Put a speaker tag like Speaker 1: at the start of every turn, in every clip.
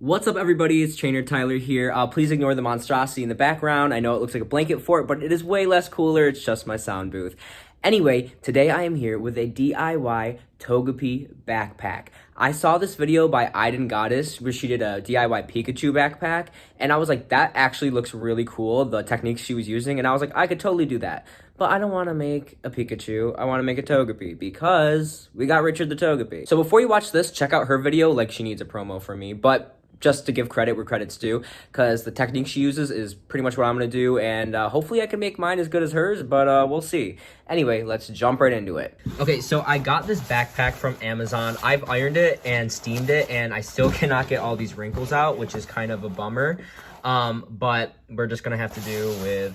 Speaker 1: What's up, everybody? It's Trainer Tyler here. Please ignore the monstrosity in the background. I know it looks like a blanket fort, but it is way less cooler. It's just my sound booth. Anyway, today I am here with a DIY Togepi backpack. I saw this video by Iden Goddess where she did a DIY Pikachu backpack, and I was like, that actually looks really cool, the techniques she was using, and I was like, I could totally do that. But I don't want to make a Pikachu, I want to make a Togepi, because we got Richard the Togepi. So before you watch this, check out her video, like she needs a promo from me, but just to give credit where credit's due, because the technique she uses is pretty much what I'm going to do, and hopefully I can make mine as good as hers, but we'll see. Anyway, let's jump right into it. Okay, so I got this backpack from Amazon. I've ironed it and steamed it, and I still cannot get all these wrinkles out, which is kind of a bummer, but we're just going to have to do with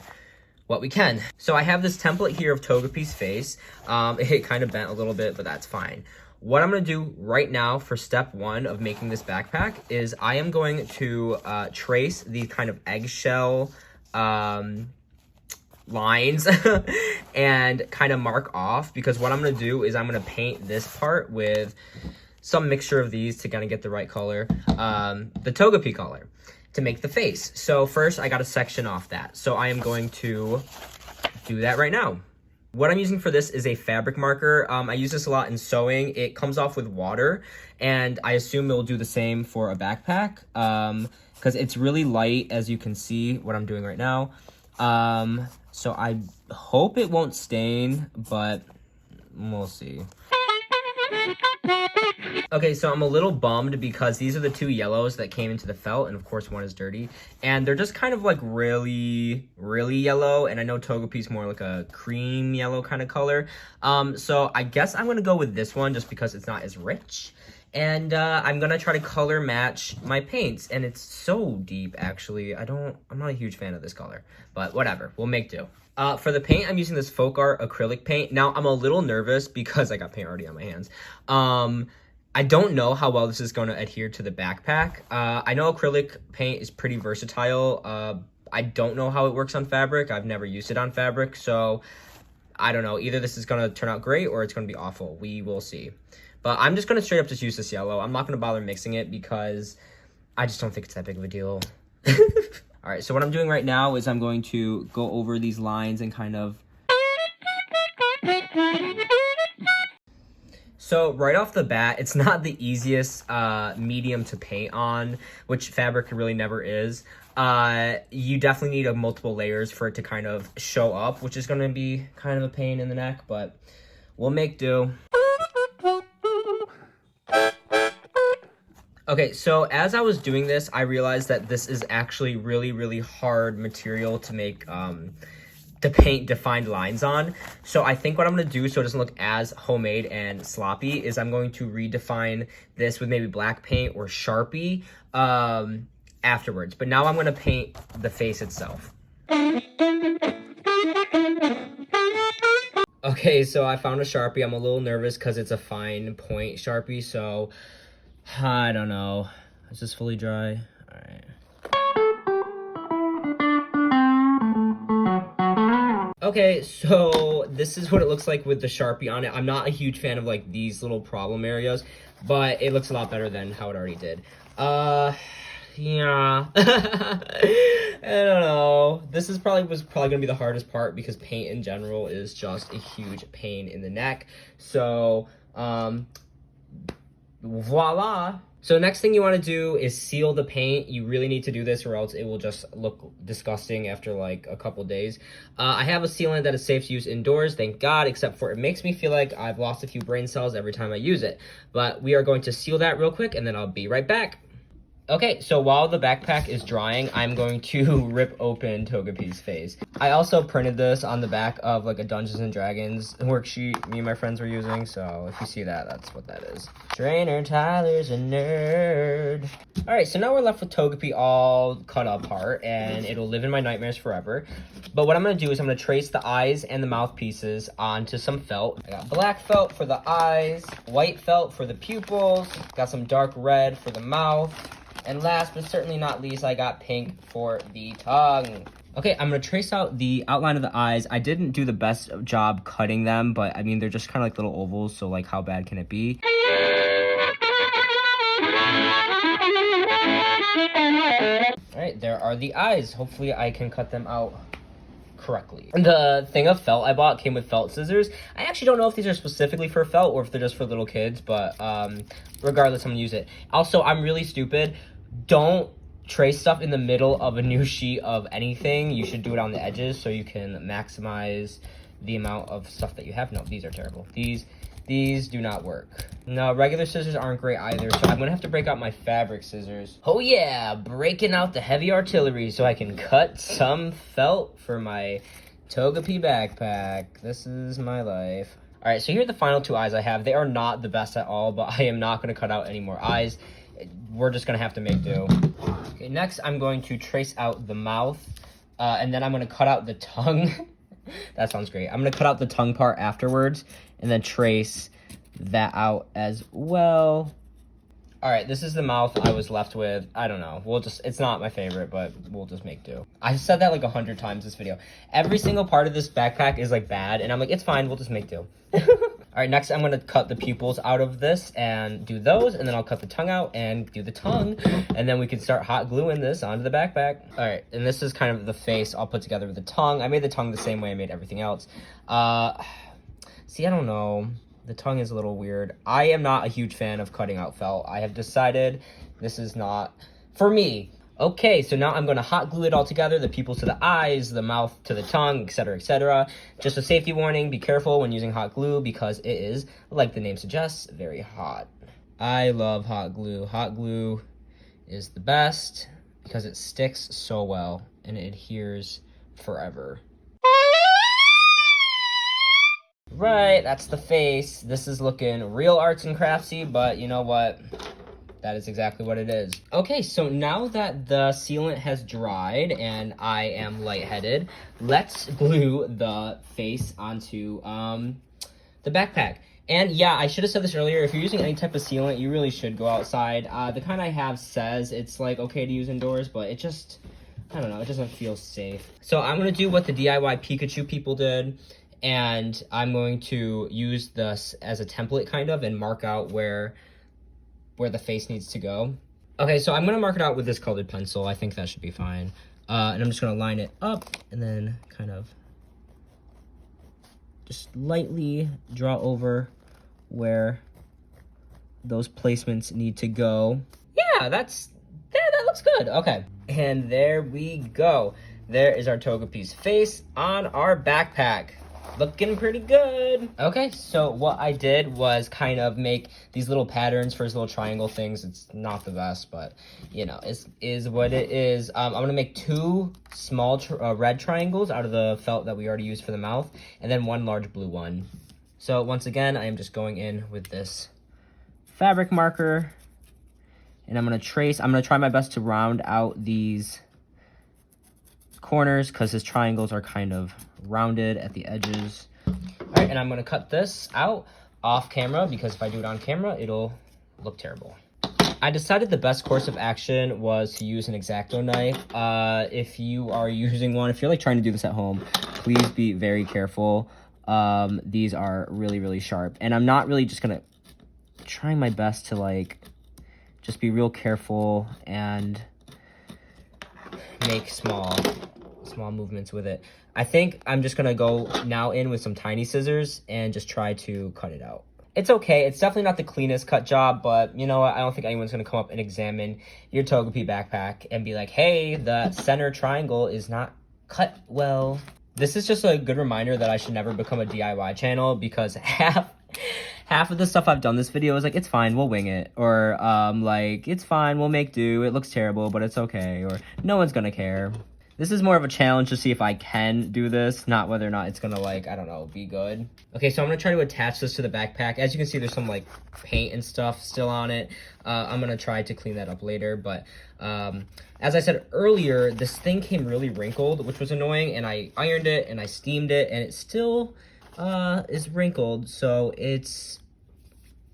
Speaker 1: what we can. So I have this template here of Togepi's face. It kind of bent a little bit, but that's fine. What I'm going to do right now for step one of making this backpack is I am going to trace these kind of eggshell lines and kind of mark off, because what I'm going to do is I'm going to paint this part with some mixture of these to kind of get the right color, the Togepi color, to make the face. So first I got to section off that. So I am going to do that right now. What I'm using for this is a fabric marker. I use this a lot in sewing. It comes off with water, and I assume it will do the same for a backpack, because it's really light, as you can see what I'm doing right now. So I hope it won't stain, but we'll see. Okay, so I'm a little bummed because these are the two yellows that came into the felt, and of course one is dirty, and they're just kind of like really yellow, and I know Togepi's more like a cream yellow kind of color. So I guess I'm gonna go with this one just because it's not as rich, and I'm gonna try to color match my paints, and it's so deep actually. I'm not a huge fan of this color, but whatever, we'll make do. For the paint, I'm using this Folk Art acrylic paint. Now, I'm a little nervous because I got paint already on my hands. I don't know how well this is going to adhere to the backpack. I know acrylic paint is pretty versatile. I don't know how it works on fabric. I've never used it on fabric, so I don't know. Either this is going to turn out great or it's going to be awful. We will see. But I'm just going to straight up just use this yellow. I'm not going to bother mixing it because I just don't think it's that big of a deal. All right, so what I'm doing right now is I'm going to go over these lines and kind of... So right off the bat, it's not the easiest medium to paint on, which fabric really never is. You definitely need multiple layers for it to kind of show up, which is going to be kind of a pain in the neck, but we'll make do. Okay, so as I was doing this, I realized that this is actually really hard material to make to paint defined lines on. So I think what I'm going to do so it doesn't look as homemade and sloppy is I'm going to redefine this with maybe black paint or Sharpie afterwards. But now I'm going to paint the face itself. Okay, so I found a Sharpie. I'm a little nervous because it's a fine point Sharpie, so I don't know. Is this fully dry? All right. Okay, so this is what it looks like with the Sharpie on it. I'm not a huge fan of like these little problem areas, but it looks a lot better than how it already did. Yeah. I don't know. This is was probably gonna be the hardest part because paint in general is just a huge pain in the neck. So, voila. So next thing you want to do is seal the paint. You really need to do this or else it will just look disgusting after like a couple days. I have a sealant that is safe to use indoors, thank God, except for it makes me feel like I've lost a few brain cells every time I use it. But we are going to seal that real quick and then I'll be right back. Okay, so while the backpack is drying, I'm going to rip open Togepi's face. I also printed this on the back of like a Dungeons and Dragons worksheet me and my friends were using, so if you see that, that's what that is. Trainer Tyler's a nerd. Alright, so now we're left with Togepi all cut apart, and it'll live in my nightmares forever. But what I'm going to do is I'm going to trace the eyes and the mouth pieces onto some felt. I got black felt for the eyes, white felt for the pupils, got some dark red for the mouth, and last but certainly not least, I got pink for the tongue. Okay, I'm going to trace out the outline of the eyes. I didn't do the best job cutting them, but I mean, they're just kind of like little ovals, so like how bad can it be? right, there are the eyes. Hopefully I can cut them out correctly. The thing of felt I bought came with felt scissors. I actually don't know if these are specifically for felt or if they're just for little kids, but regardless, I'm gonna use it. Also, I'm really stupid. Don't trace stuff in the middle of a new sheet of anything. You should do it on the edges so you can maximize the amount of stuff that you have. No, these are terrible. These do not work. No, regular scissors aren't great either, so I'm gonna have to break out my fabric scissors. Oh yeah, breaking out the heavy artillery so I can cut some felt for my Togepi backpack. This is my life. All right, so here are the final two eyes I have. They are not the best at all, but I am not gonna cut out any more eyes. We're just gonna have to make do. Okay, next I'm going to trace out the mouth, and then I'm gonna cut out the tongue. That sounds great. I'm gonna cut out the tongue part afterwards and then trace that out as well. All right, this is the mouth I was left with. I don't know. It's not my favorite, but we'll just make do. I've said that like 100 times this video. Every single part of this backpack is like bad, and I'm like, it's fine, we'll just make do. All right, next I'm gonna cut the pupils out of this and do those, and then I'll cut the tongue out and do the tongue, and then we can start hot gluing this onto the backpack. All right, and this is kind of the face I'll put together with the tongue. I made the tongue the same way I made everything else. See, I don't know. The tongue is a little weird. I am not a huge fan of cutting out felt. I have decided this is not for me. Okay, so now I'm gonna hot glue it all together, the pupils to the eyes, the mouth to the tongue, etc., etc. Just a safety warning, be careful when using hot glue because it is, like the name suggests, very hot. I love hot glue. Hot glue is the best because it sticks so well and it adheres forever. Right, that's the face. This is looking real arts and craftsy, but you know what? That is exactly what it is. Okay, so now that the sealant has dried and I am lightheaded, let's glue the face onto the backpack. And yeah, I should have said this earlier, if you're using any type of sealant, you really should go outside. The kind I have says it's like okay to use indoors, but it just, I don't know, it doesn't feel safe. So I'm gonna do what the DIY Pikachu people did, and I'm going to use this as a template kind of and mark out where the face needs to go. Okay, so I'm gonna mark it out with this colored pencil. I think that should be fine. And I'm just gonna line it up and then kind of just lightly draw over where those placements need to go. Yeah, that looks good. Okay, and there we go. There is our Togepi's face on our backpack. Looking pretty good. Okay, so what I did was kind of make these little patterns for his little triangle things. It's not the best, but you know, is what it is. I'm gonna make two small red triangles out of the felt that we already used for the mouth, and then one large blue one. So once again, I am just going in with this fabric marker, and I'm gonna try my best to round out these corners because his triangles are kind of rounded at the edges. All right, and I'm gonna cut this out off camera because if I do it on camera, it'll look terrible. I decided the best course of action was to use an X-Acto knife. If you are using one, if you're like trying to do this at home, please be very careful. These are really, really sharp, and I'm not really just gonna try my best to like just be real careful and make small movements with it. I think I'm just gonna go now in with some tiny scissors and just try to cut it out. It's okay, it's definitely not the cleanest cut job, but you know what, I don't think anyone's gonna come up and examine your Togepi backpack and be like, hey, the center triangle is not cut well. This is just a good reminder that I should never become a DIY channel because half of the stuff I've done this video is like, it's fine, we'll wing it. Or like, it's fine, we'll make do, it looks terrible, but it's okay. Or no one's gonna care. This is more of a challenge to see if I can do this, not whether or not it's gonna like, I don't know, be good. Okay, so I'm gonna try to attach this to the backpack. As you can see, there's some like paint and stuff still on it. I'm gonna try to clean that up later, but as I said earlier, this thing came really wrinkled, which was annoying, and I ironed it and I steamed it, and it still is wrinkled, so it's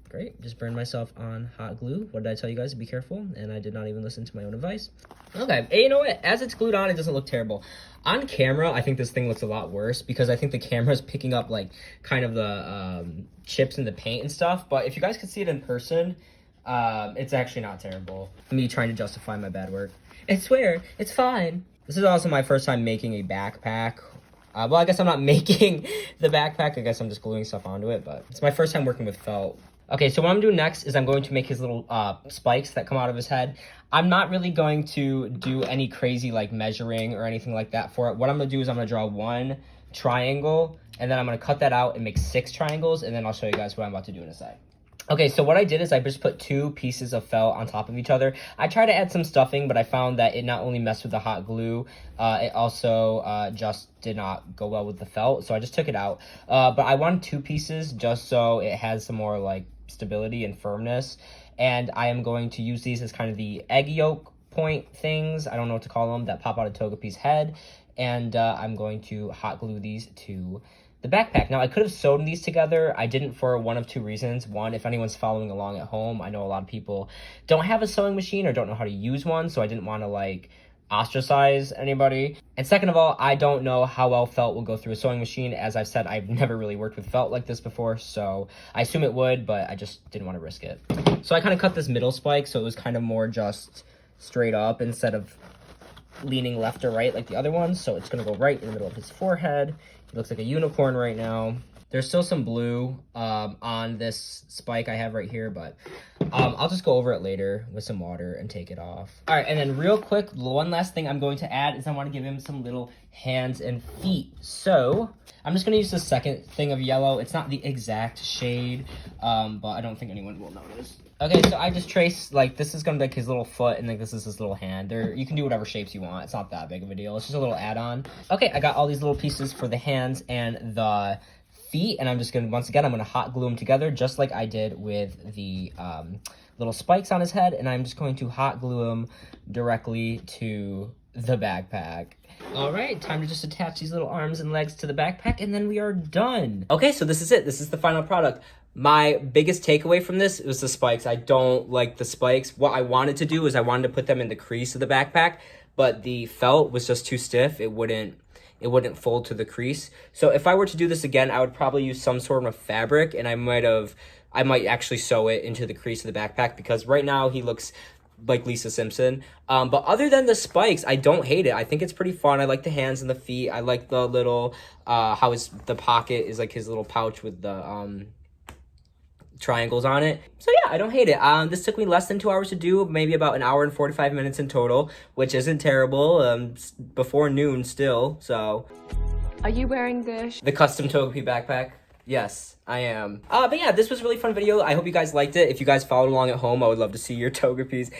Speaker 1: great. Just burned myself on hot glue. What did I tell you guys? To be careful, and I did not even listen to my own advice. Okay, and you know what? As it's glued on, it doesn't look terrible. On camera, I think this thing looks a lot worse because I think the camera's picking up like kind of the chips and the paint and stuff, but if you guys could see it in person, It's actually not terrible. Me trying to justify my bad work. I swear, it's fine. This is also my first time making a backpack. Well, I guess I'm not making the backpack. I guess I'm just gluing stuff onto it, but it's my first time working with felt. Okay, so what I'm doing next is I'm going to make his little spikes that come out of his head. I'm not really going to do any crazy like measuring or anything like that for it. What I'm gonna do is I'm gonna draw one triangle, and then I'm gonna cut that out and make 6 triangles, and then I'll show you guys what I'm about to do in a sec. Okay, so what I did is I just put 2 pieces of felt on top of each other. I tried to add some stuffing, but I found that it not only messed with the hot glue, it also just did not go well with the felt, so I just took it out. But I wanted 2 pieces just so it has some more like stability and firmness, and I am going to use these as kind of the egg yolk point things, I don't know what to call them, that pop out of Togepi's head, and I'm going to hot glue these to the backpack. Now, I could have sewn these together. I didn't for one of 2 reasons. One, if anyone's following along at home, I know a lot of people don't have a sewing machine or don't know how to use one, so I didn't want to like ostracize anybody. And second of all, I don't know how well felt will go through a sewing machine. As I've said, I've never really worked with felt like this before, so I assume it would, but I just didn't want to risk it. So I kind of cut this middle spike so it was kind of more just straight up instead of leaning left or right like the other ones. So it's going to go right in the middle of his forehead. He looks like a unicorn right now. There's still some blue on this spike I have right here, but I'll just go over it later with some water and take it off. All right, and then real quick, one last thing I'm going to add is I want to give him some little hands and feet. So I'm just going to use the second thing of yellow. It's not the exact shade, but I don't think anyone will notice. Okay, so I just traced, like, this is going to be like his little foot, and like this is his little hand. You can do whatever shapes you want. It's not that big of a deal. It's just a little add-on. Okay, I got all these little pieces for the hands and the feet, and I'm just going to, once again, I'm going to hot glue them together just like I did with the little spikes on his head, and I'm just going to hot glue them directly to the backpack. All right, time to just attach these little arms and legs to the backpack, and then we are done. Okay, so this is it. This is the final product. My biggest takeaway from this was the spikes. I don't like the spikes. What I wanted to do is I wanted to put them in the crease of the backpack, but the felt was just too stiff. It wouldn't fold to the crease. So if I were to do this again, I would probably use some sort of fabric, and I might actually sew it into the crease of the backpack, because right now he looks like Lisa Simpson. But other than the spikes, I don't hate it. I think it's pretty fun. I like the hands and the feet. I like the little, how the pocket is like his little pouch with the, triangles on it. So yeah, I don't hate it. This took me less than 2 hours to do, maybe about 1 hour and 45 minutes in total, which isn't terrible. Before noon still, so.
Speaker 2: Are you wearing the
Speaker 1: custom Togepi backpack? Yes, I am. But yeah, this was a really fun video. I hope you guys liked it. If you guys followed along at home, I would love to see your Togepis.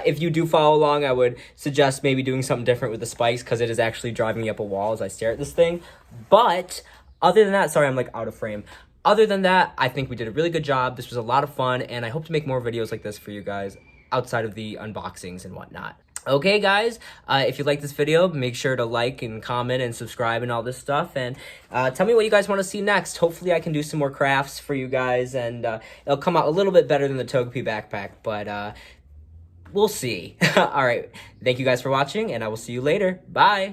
Speaker 1: If you do follow along, I would suggest maybe doing something different with the spikes, because it is actually driving me up a wall as I stare at this thing. But other than that, sorry, I'm like out of frame. Other than that, I think we did a really good job. This was a lot of fun, and I hope to make more videos like this for you guys outside of the unboxings and whatnot. Okay, guys, if you like this video, make sure to like and comment and subscribe and all this stuff, and tell me what you guys want to see next. Hopefully, I can do some more crafts for you guys, and it'll come out a little bit better than the Togepi backpack, but we'll see. All right, thank you guys for watching, and I will see you later. Bye!